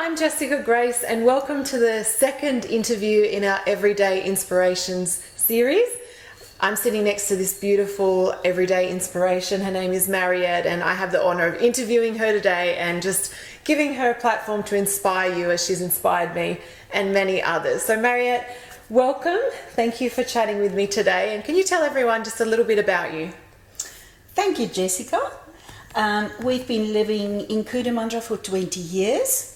I'm Jessica Grace and welcome to the second interview in our Everyday Inspirations series. I'm sitting next to this beautiful everyday inspiration. Her name is Mariette and I have the honour of interviewing her today and just giving her a platform to inspire you as she's inspired me and many others. So Mariette, welcome. Thank you for chatting with me today, and can you tell everyone just a little bit about you? Thank you, Jessica. We've been living in Cootamundra for 20 years.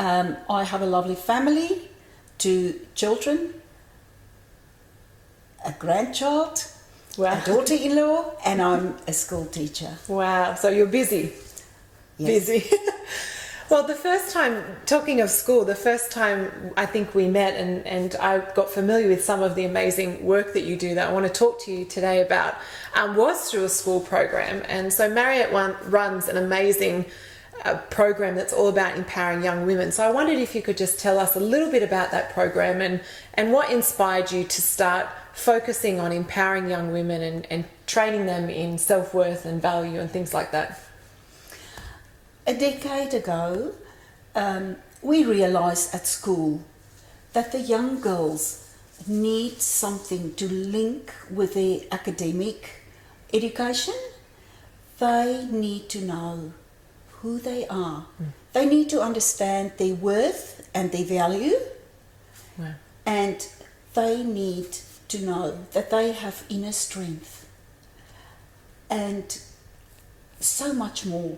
I have a lovely family, 2 children, a grandchild, Wow. a daughter-in-law, and I'm a school teacher. Wow, so you're busy. Yes. Busy. Well, the first time, talking of school, the first time I think we met and I got familiar with some of the amazing work that you do that I want to talk to you today about was through a school program. And so Mariette runs an amazing program that's all about empowering young women. So I wondered if you could just tell us a little bit about that program and what inspired you to start focusing on empowering young women and training them in self-worth and value and things like that. A decade ago, we realised at school that the young girls need something to link with their academic education. They need to know who they are. They need to understand their worth and their value. Wow. And they need to know that they have inner strength and so much more.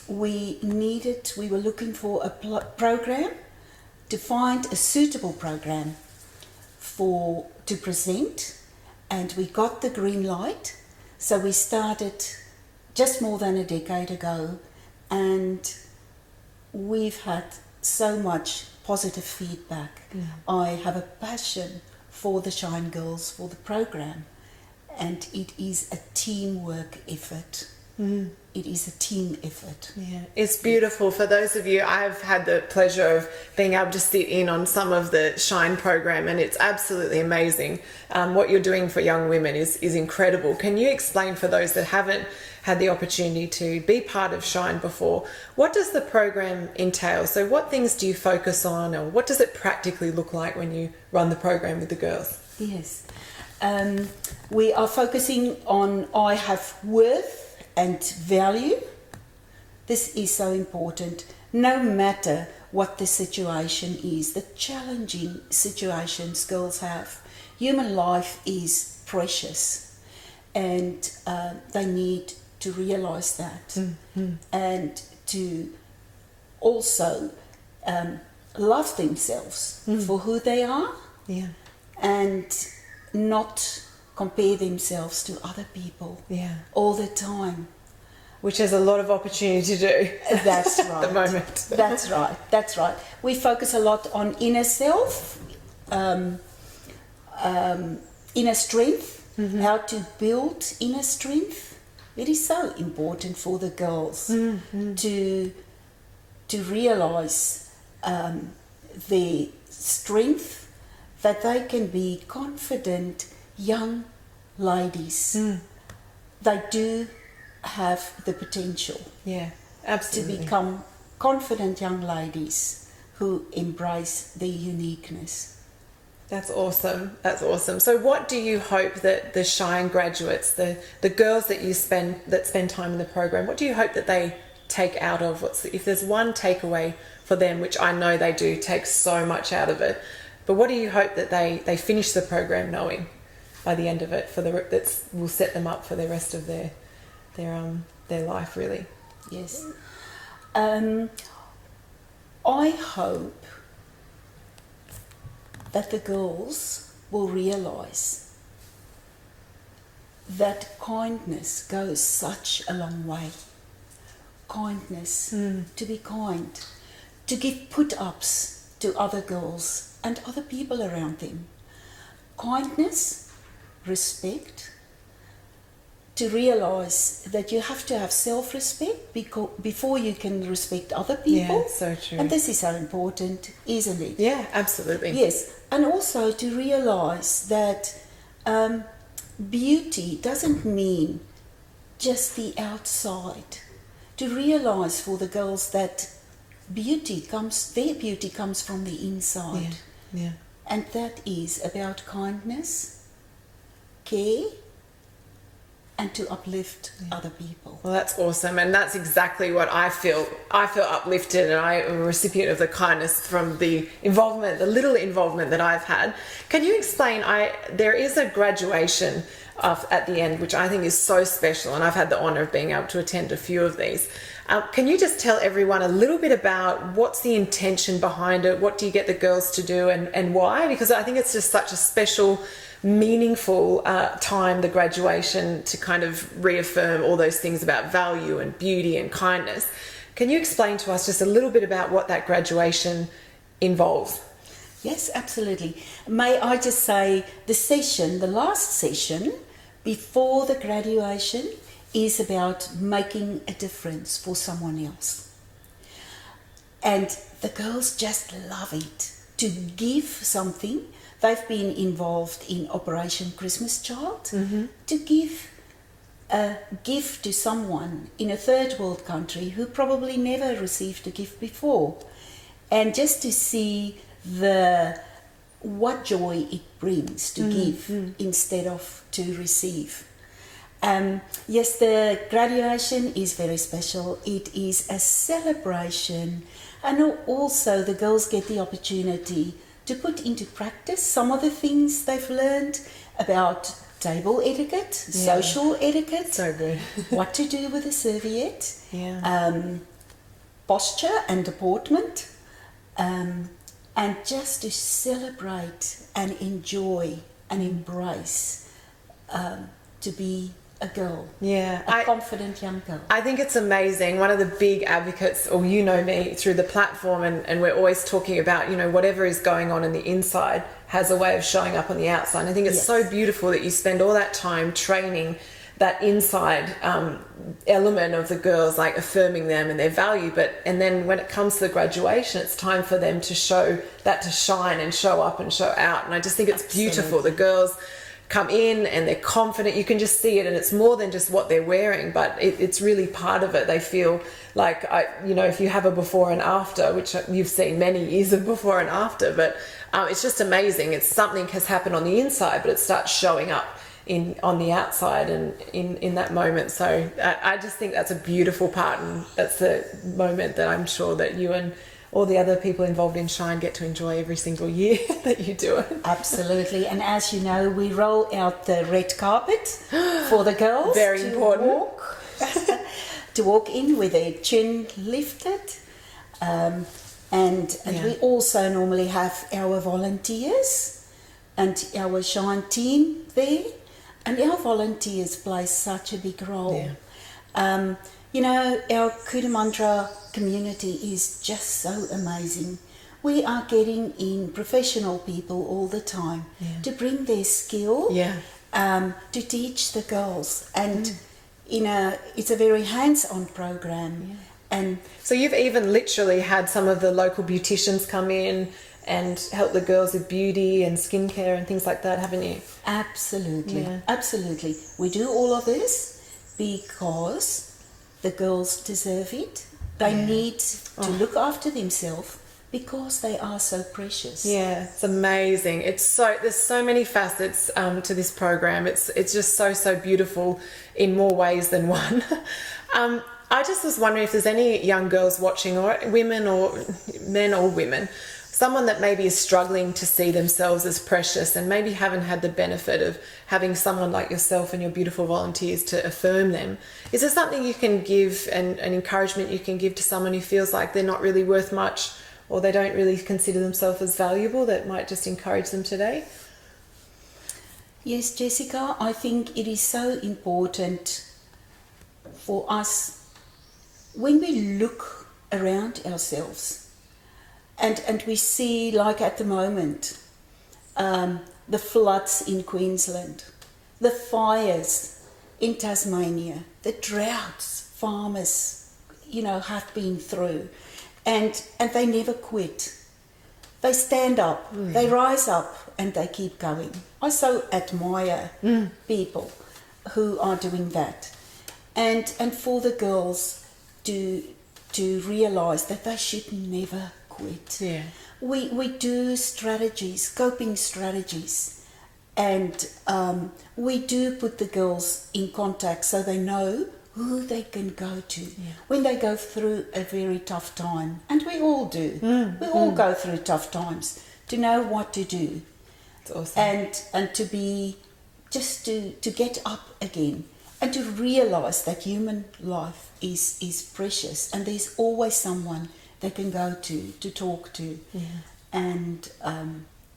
We were looking for a program, to find a suitable program to present, and we got the green light. So we started just more than a decade ago, and we've had so much positive feedback. I have a passion for the Shine Girls, for the program, and it is a teamwork effort. It is a team effort. Yeah, it's beautiful. For those of you, I've had the pleasure of being able to sit in on some of the Shine program, and it's absolutely amazing. What you're doing for young women is incredible. Can you explain for those that haven't had the opportunity to be part of Shine before, what does the program entail? So what things do you focus on, or what does it practically look like when you run the program with the girls? Yes. We are focusing on I have worth and value. This is so important. No matter what the situation is, the challenging situations girls have, human life is precious, and they need to realise that, and to also love themselves for who they are, and not compare themselves to other people all the time. Which there's a lot of opportunity to do. That's right. At the moment. That's right. We focus a lot on inner self, inner strength, how to build inner strength. It is so important for the girls to realise their strength, that they can be confident young ladies. They do have the potential absolutely, to become confident young ladies who embrace their uniqueness. That's awesome. That's awesome. So what do you hope that the Shine graduates, the girls that spend time in the program, what do you hope that they take out of? If there's one takeaway for them, which I know they do take so much out of it, but what do you hope that they finish the program knowing by the end of it, that will set them up for the rest of their life, really? Yes. I hope that the girls will realise that kindness goes such a long way. Kindness, to be kind, to give put-ups to other girls and other people around them. Kindness, respect, to realise that you have to have self-respect before you can respect other people. Yeah, so true. And this is so important, isn't it? Yeah, absolutely. Yes, and also to realise that beauty doesn't mean just the outside. To realise for the girls that their beauty comes from the inside. Yeah. And that is about kindness, care, and to uplift other people. Well, that's awesome, and that's exactly what I feel. I feel uplifted, and I am a recipient of the kindness from the involvement, the little involvement that I've had. Can you explain? There is a graduation at the end, which I think is so special, and I've had the honour of being able to attend a few of these. Can you just tell everyone a little bit about what's the intention behind it? What do you get the girls to do, and why? Because I think it's just such a special, meaningful time, the graduation, to kind of reaffirm all those things about value and beauty and kindness. Can you explain to us just a little bit about what that graduation involves? Yes, absolutely. May I just say the last session before the graduation is about making a difference for someone else. And the girls just love it, to give something. They've been involved in Operation Christmas Child, to give a gift to someone in a third world country who probably never received a gift before. And just to see what joy it brings to give instead of to receive. Yes, the graduation is very special. It is a celebration, and also the girls get the opportunity to put into practice some of the things they've learned about table etiquette, social etiquette, So good. what to do with a serviette, Yeah. posture and deportment, and just to celebrate and enjoy and embrace to be a girl, Yeah. a confident young girl. I think it's amazing. One of the big advocates, or you know me through the platform, and we're always talking about, whatever is going on in the inside has a way of showing up on the outside. And I think it's so beautiful that you spend all that time training that inside element of the girls, like affirming them and their value. And then when it comes to the graduation, it's time for them to show that, to shine and show up and show out. And I just think it's beautiful. The girls come in and they're confident. You can just see it, and it's more than just what they're wearing, but it's really part of it. They feel like, if you have a before and after, which you've seen many years of before and after, but it's just amazing. It's something has happened on the inside, but it starts showing up on the outside and in that moment. So I just think that's a beautiful part, and that's the moment that I'm sure that you and all the other people involved in Shine get to enjoy every single year that you do it. Absolutely. And as you know, we roll out the red carpet for the girls. Very important. To walk in with their chin lifted. And we also normally have our volunteers and our Shine team there. And our volunteers play such a big role. Yeah. Our Cootamundra community is just so amazing. We are getting in professional people all the time to bring their skill, to teach the girls. And, it's a very hands-on program. Yeah. And so you've even literally had some of the local beauticians come in and help the girls with beauty and skincare and things like that, haven't you? Absolutely. Absolutely. We do all of this because the girls deserve it. They need to look after themselves because they are so precious. Yeah, it's amazing. There's so many facets to this program. It's just so beautiful in more ways than one. I just was wondering if there's any young girls watching, or women or men or women, someone that maybe is struggling to see themselves as precious and maybe haven't had the benefit of having someone like yourself and your beautiful volunteers to affirm them. Is there something you can give, and an encouragement you can give to someone who feels like they're not really worth much, or they don't really consider themselves as valuable, that might just encourage them today? Yes, Jessica, I think it is so important for us when we look around ourselves and we see, like at the moment, the floods in Queensland, the fires in Tasmania, the droughts farmers, have been through, and they never quit. They stand up, they rise up, and they keep going. I so admire people who are doing that. And for the girls to to realise that they should never quit. Yeah. We do strategies, coping strategies, and we do put the girls in contact so they know who they can go to when they go through a very tough time. And we all do. We all go through tough times, to know what to do. That's awesome. And to be, just to get up again, and to realise that human life is precious, and there's always someone they can go to talk to, and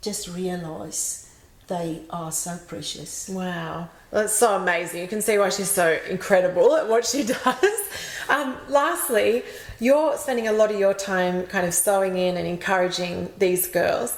just realise they are so precious. Wow, that's so amazing. You can see why she's so incredible at what she does. Lastly, you're spending a lot of your time kind of sewing in and encouraging these girls,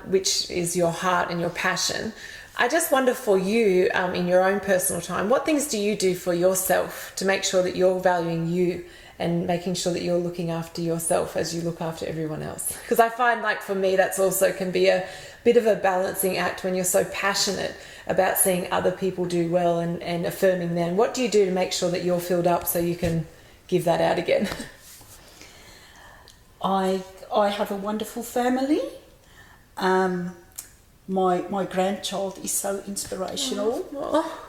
which is your heart and your passion. I just wonder for you, in your own personal time, what things do you do for yourself to make sure that you're valuing you and making sure that you're looking after yourself as you look after everyone else? Because I find, like, for me, that's also can be a bit of a balancing act when you're so passionate about seeing other people do well and affirming them. What do you do to make sure that you're filled up so you can give that out again? I have a wonderful family. My grandchild is so inspirational.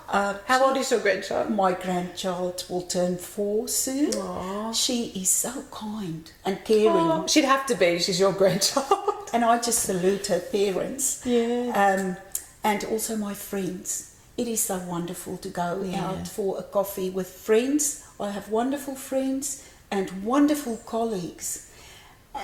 How old is your grandchild? My grandchild will turn 4 soon. Aww. She is so kind and caring. She'd have to be. She's your grandchild. And I just salute her parents. Yeah. And also my friends. It is so wonderful to go out for a coffee with friends. I have wonderful friends and wonderful colleagues.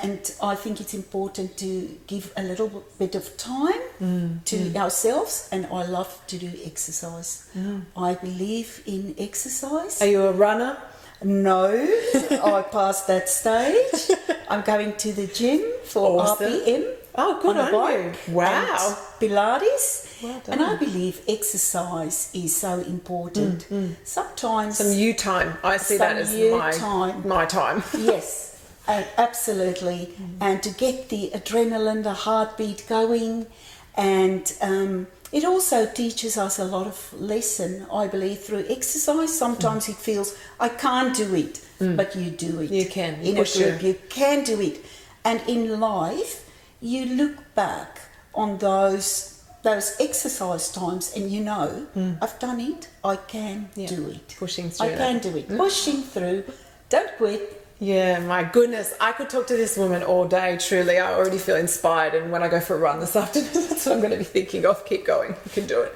And I think it's important to give a little bit of time to ourselves, and I love to do exercise. I believe in exercise. Are you a runner? No, I passed that stage. I'm going to the gym for RPM. Oh, good on you. Wow. And Pilates. Well done. And I believe exercise is so important. Sometimes... Some you time. I see that as my time. Yes. Absolutely, and to get the adrenaline, the heartbeat going, and it also teaches us a lot of lesson, I believe, through exercise. Sometimes it feels, I can't do it, but you do it. You can. In a group, you can do it. And in life, you look back on those exercise times and you know, I've done it, I can do it. Pushing through. I can do it. Pushing through, don't quit. Yeah, my goodness. I could talk to this woman all day, truly. I already feel inspired, and when I go for a run this afternoon, that's what I'm going to be thinking of. Keep going. You can do it.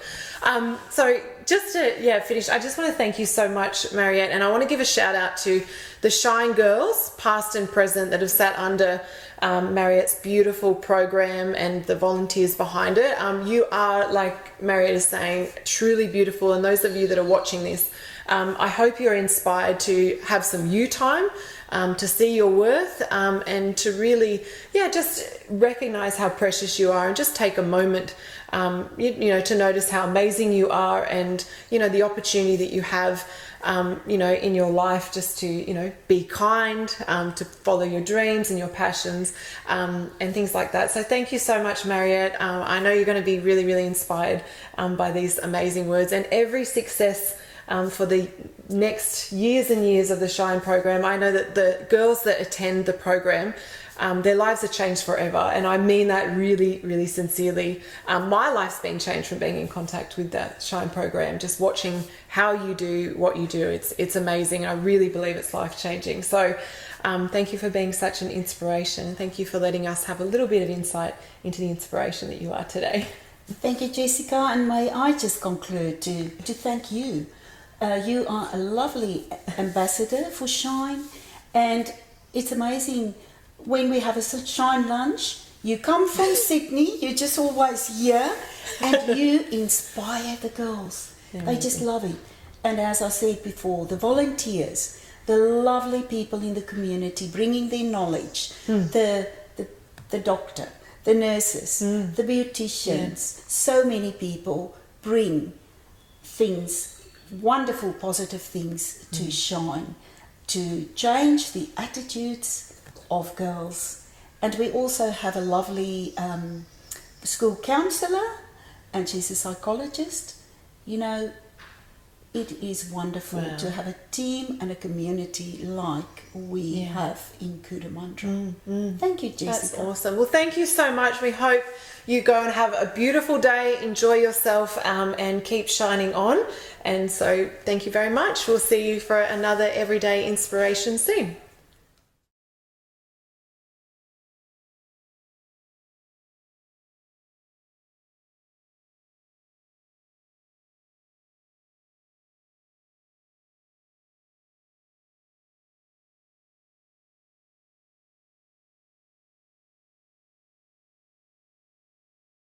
So just to finish, I just want to thank you so much, Mariette, and I want to give a shout out to the Shine girls, past and present, that have sat under Mariette's beautiful program and the volunteers behind it. You are, like Mariette is saying, truly beautiful, and those of you that are watching this, I hope you're inspired to have some you time, to see your worth, and to really, just recognize how precious you are, and just take a moment, to notice how amazing you are, and, the opportunity that you have, in your life, just to, be kind, to follow your dreams and your passions, and things like that. So thank you so much, Mariette. I know you're going to be really, really inspired by these amazing words, and every success for the next years and years of the Shine program. I know that the girls that attend the program, their lives are changed forever, and I mean that really, really sincerely. My life's been changed from being in contact with that Shine program, just watching how you do what you do. It's amazing. I really believe it's life-changing. So thank you for being such an inspiration, and thank you for letting us have a little bit of insight into the inspiration that you are today. Thank you, Jessica, and may I just conclude to thank you. You are a lovely ambassador for Shine, and it's amazing when we have a Shine lunch. You come from Sydney, you're just always here, and you inspire the girls. They just love it. And as I said before, the volunteers, the lovely people in the community bringing their knowledge, the doctor, the nurses, the beauticians, so many people bring things, wonderful positive things to Shine, to change the attitudes of girls. And we also have a lovely school counsellor, and she's a psychologist. it is wonderful Wow. to have a team and a community like we have in Cootamundra. Thank you, Jessica. That's awesome. Well, thank you so much. We hope you go and have a beautiful day, enjoy yourself, and keep shining on. And so thank you very much. We'll see you for another Everyday Inspiration soon.